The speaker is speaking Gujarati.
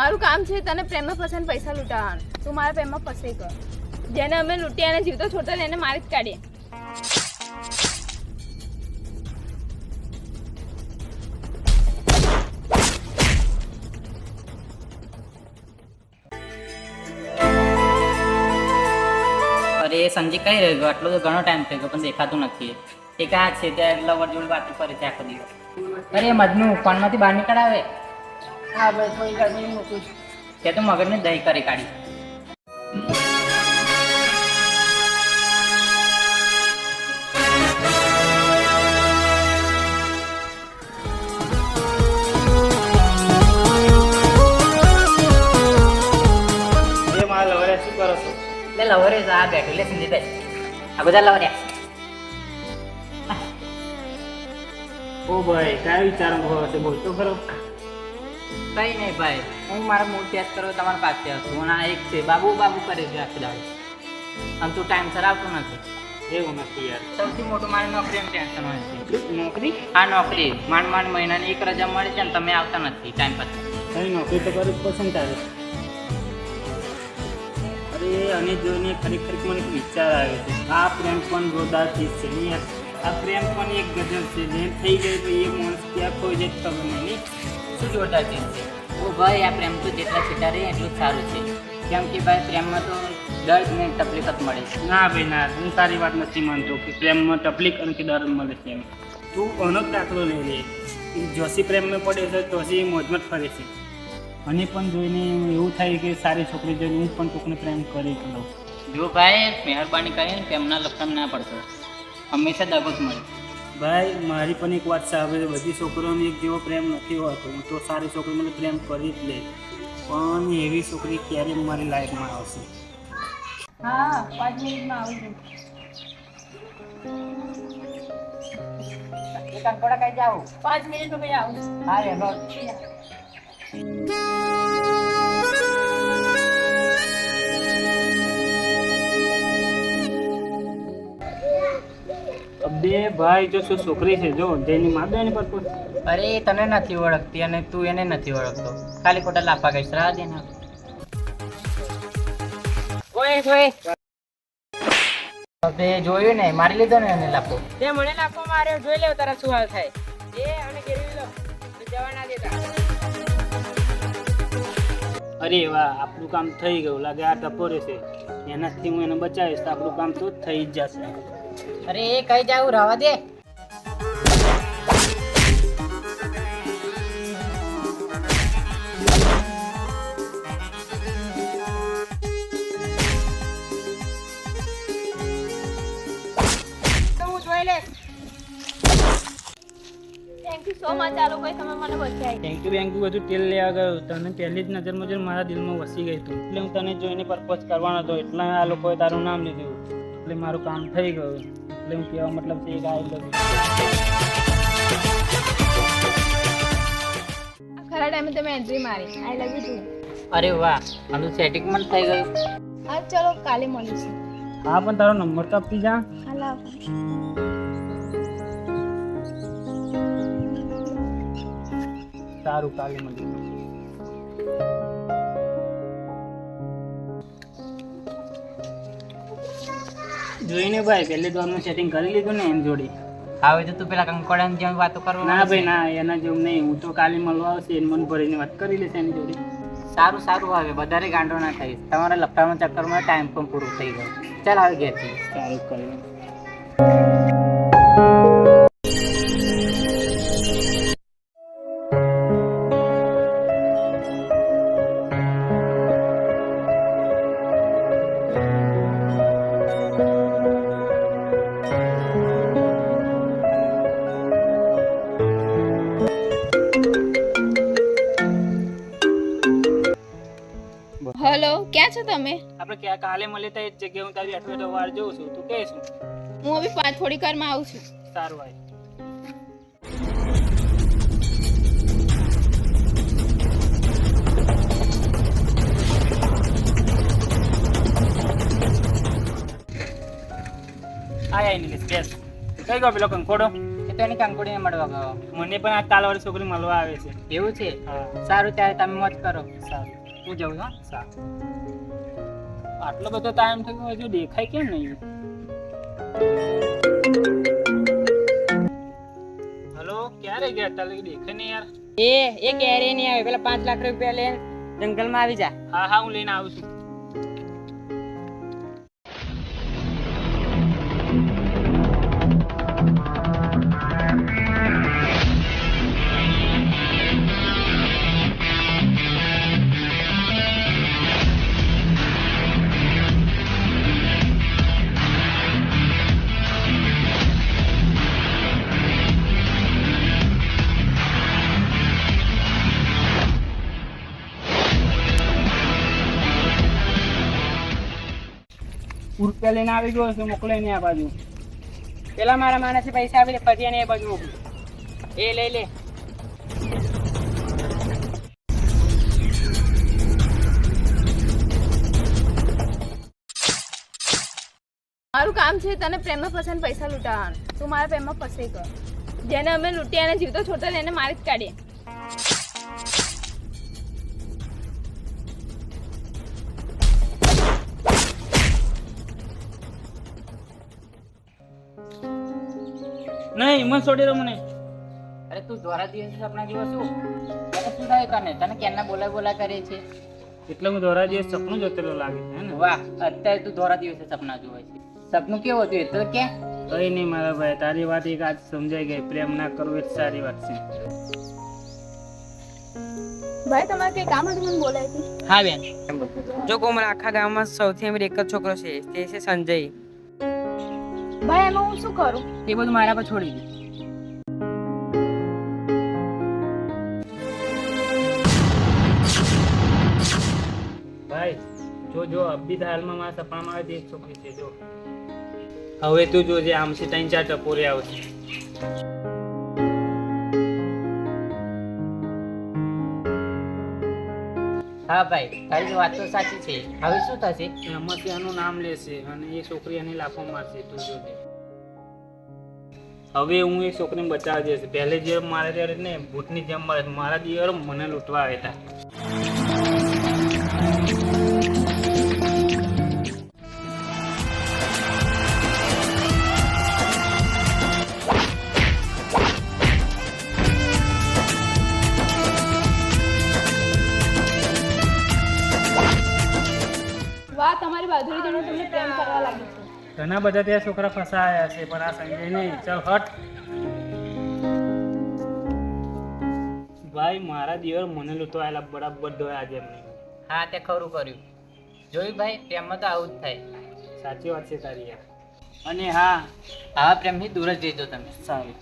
મારું કામ છે તને પ્રેમમાં ફસાઈને પૈસા લૂંટાવવાનું. તું મારા પ્રેમમાં ફસાઈ ગયો. જેને અમે લૂંટ્યા અને જીવતો છોડતા એને મારી જ કાઢીએ. અરે સંજય કઈ રહ્યો ગયો? આટલો તો ઘણો ટાઈમ થઈ ગયો પણ દેખાતું નથી. એ ક્યાં છે? ત્યાં લવર જોડે વાતો કરે છે આખો દિવસ. અરે મજનુ ફોનમાંથી બહાર નીકળ આવે. હા ભાઈ થોડી ગરમી મૂકું છું. તે તો મગજને દહીં કરી કાઢી. મારા લવરે શું કરો છો? એટલે લવરે આ બેઠો લે સંજય બેઠ. આ બધા લવર્યા. ઓ ભાઈ કયા વિચારો છે? બોલતો ખરો. કઈ નહીં ભાઈ, હું મારા મૂડ ટેસ્ટ કરવા તમારા પાસે હતું. અને આ એક છે બાબુ બાબુ કરે છે આખી દાડો. આમ તું ટાઈમસર આવતો નથી. એવું નથી યાર. સૌથી મોટું મારી નોકરીનું ટેન્શન હોય છે. નોકરી? આ નોકરી માંડ માંડ મહિનાની એક રજા મળી છે ને તમે આવતા નથી ટાઈમ પર. કઈ નોકરી તો કરવી જ પસંદ તારે. અરે અને જોઈને ખરેખર મને એક વિચાર આવ્યો છે. આ પ્રેમ પણ જોરદાર ચીજ છે નહીં યાર. આ પ્રેમ પણ એક ગજબ છે. જે થઈ જાય તો એ માણસ ક્યાં ખોઈ જાય ખબર નહીં. શું જોરદાર ચીજ છે? ઓ ભાઈ આ પ્રેમ તો જેટલા છેટા રહે એટલું જ સારું છે. કેમ કે ભાઈ પ્રેમમાં તો દર્દ ને તકલીફ જ મળે છે. ના ભાઈ ના, હું તારી વાત નથી માનતો કે પ્રેમમાં તકલીફ અને કે દર્દ મળે છે એમ. તું આનો જ દાખલો લઈ લે. જોશી પ્રેમમાં પડે છે તોશી મોજમાં જ ફરે છે. અને પણ જોઈને એવું થાય કે સારી છોકરી જોઈને હું પણ કોકને પ્રેમ કરી લઉં. જો ભાઈ મહેરબાની કરીને પ્રેમના લક્ષણ ના પડતો. હંમેશા દગો જ મળે. ભાઈ મારી પણ એક વાત સાંભળે, બધી છોકરીઓને એક જેવો પ્રેમ નથી હોતો. હું તો સારી છોકરી મને પ્રેમ કરી જ લે, પણ એવી છોકરી ક્યારે મારી લાઈફમાં આવશે? હા 5 મિનિટમાં આવું છું. એક અંકોડા કઈ જાવ? 5 મિનિટમાં ભાઈ આવું છું. હા રે બસ. બે ભાઈ જો શું છોકરી છે, જો જેની માદો એની પર પૂછ. અરે એ તને નથી ઓળખતી અને તું એને નથી ઓળખતો. ખાલી ખોટા લાફા કહીશ. રાહ દે ને. ઓય ઓય તે જોયું ને, મારી લીધો ને એને લાફો. તે મને લાફો માર્યો. જોઈ લેવ તારા શું હાલ થાય. એ અને ગેરવી લો. જવા ના દેતા. અરે વાહ, આપણું કામ થઈ ગયું લાગે. આ ટપોરે છે, એનાથી હું એને બચાવીશ તો આપણું કામ તો થઈ જ જશે. અરે એ કઈ જાવ? રવા દે. તો હું જોઈ લઈશ. થેન્ક યુ સો મચ આ લોકોએ તમે મને બચાવી. થેન્ક યુ બધું તેલ લેવા ગયો. તને પહેલી જ નજરમાં જોઈને મારા દિલમાં વસી ગઈ તું. એટલે હું તને જોઈને પરપોઝ કરવાનો હતો, એટલે આ લોકોએ તારું નામ લીધું. એટલે મારું કામ થઈ ગયું. એટલે હું કહેવા મતલબ છે એક આઈ લવ યુ. ખરા ટાઈમે તમે એન્ટ્રી મારી. આઈ લવ યુ ટુ. અરે વાહ, મારું સેટિંગ પણ થઈ ગયું. હા ચલો કાલે મળીશું. હા પણ તારો નંબર તો આપી જા. હાલો. સારું, કાલે મળીએ. જોઈને ભાઈ પહેલે તો આનું સેટિંગ કરી લીધું ને એમ જોડે. હવે તો તું પેલા કંકોડાની જેમ વાતો કરવા. ના ભાઈ ના, એના જેવું નહીં. હું તો કાલે મળવા આવશે, એને મન ભરીને વાત કરી લેશે એની જોડે. સારું સારું, હવે વધારે ગાંડો ના થઈશ. તમારા લફડાના ચક્કરમાં ટાઈમ પણ પૂરું થઈ ગયો. ચાલ આવી ઘેરથી. સારું કર્યું. હેલો, ક્યાં છો તમે? આપણે ક્યાં કાલે મળે તો એ જ જગ્યાએ હું તારી અઠવાડિયો વાર જોઉં છું. તું કહે શું? હું હવે થોડી વારમાં આવું છું. સારું ભાઈ. આયા ઇંગ્લિશ બેસ. કઈ ગયો પેલો કંકોડો? એ તો એની કંકુડીને મળવા ગયો. મને પણ આ તાલવાળી છોકરી મળવા આવે છે. એવું છે? હા સારું, ત્યારે તમે મોજ કરો. સારું હું જઉં હો. સારું. આટલો બધો ટાઈમ થઈ ગયો, હજુ દેખાય કેમ નહીં? હલો, ક્યારે ગયા? તાલે દેખાય નહીં યાર. એ ક્યારે નહીં આવે. પેલા 5 લાખ રૂપિયા લે, જંગલમાં આવી જા. હા હા, હું લઈને આવું છું. રૂપિયા લઈને આવી ગયો છે, મોકલે નહીં આ બાજુ. પેલા મારા માણસે પૈસા આપી દે, પછી એને એ બાજુ મોકલું. એ લઈ લે. મારું કામ છે તને પ્રેમમાં ફસાઈને પૈસા લૂંટાવાનું. તું મારા પ્રેમમાં ફસાઈ ગયો. જેને અમે લૂંટી અને જીવતો છોડતો એને મારી જ કાઢીએ. નહીં, મને છોડી દો મને. અરે તું ધોરા દિવસે સપના જોવો છું? તને શું થાય કને? તને કેમના બોલા કરે છે? એટલે હું દોરા દિવસ સપનું જોતેલો લાગે છે ને. વાહ, અત્યારે તું ધોરા દિવસે સપના જોવે છે. સપનું કેવું હતું એ તો કે? કઈ નહીં મારા ભાઈ, તારી વાત એક આજ સમજાઈ ગઈ. પ્રેમ ના કરવું એ જ સારી વાત છે. ભાઈ તમારે કઈ કામ હતું મને બોલાય હતી? હા બેન. જો કોમલ આખા ગામમાં સૌથી અમીર એક જ છોકરો છે, તે છે સંજય. ભાઈ એમાં હું શું કરું? એ બધું મારા પર છોડી દે. ભાઈ જો અબી હાલમાં મારા સપનામાં આવે તે એક છોકરી છે. જો હવે તું જોજે, આમથી 3-4 ટપોરે આવશે. હા ભાઈ, તારી વાત તો સાચી છે. હવે શું થશે? એમાંથી એનું નામ લેશે અને એ છોકરી એની લાફો મારશે. તું જોજે. હવે હું એ છોકરીને બચાવી દઈશ. પહેલે જે મારે ત્યારે ને ભૂતની જેમ મારે, મારા દિયર મને લૂંટવા આવ્યા હતા. વાહ, તમારી બહાદુરી જોઈને તમને પ્રેમ કરવા લાગી છે. ઘણા બધા ત્યાં છોકરા ફસાયા છે, પણ આ સંજય નહીં. ચાલ હટ. ભાઈ મારા દિયર મને લૂંટવા આવેલા, બરાબર ધોયા આજે એમને. હા, તે ખરું કર્યું. જોયું ભાઈ, પ્રેમમાં તો આવું જ થાય. સાચી વાત છે તારી યાર. અને હા, આવા પ્રેમથી દૂર જ જઈજો તમે. સારું.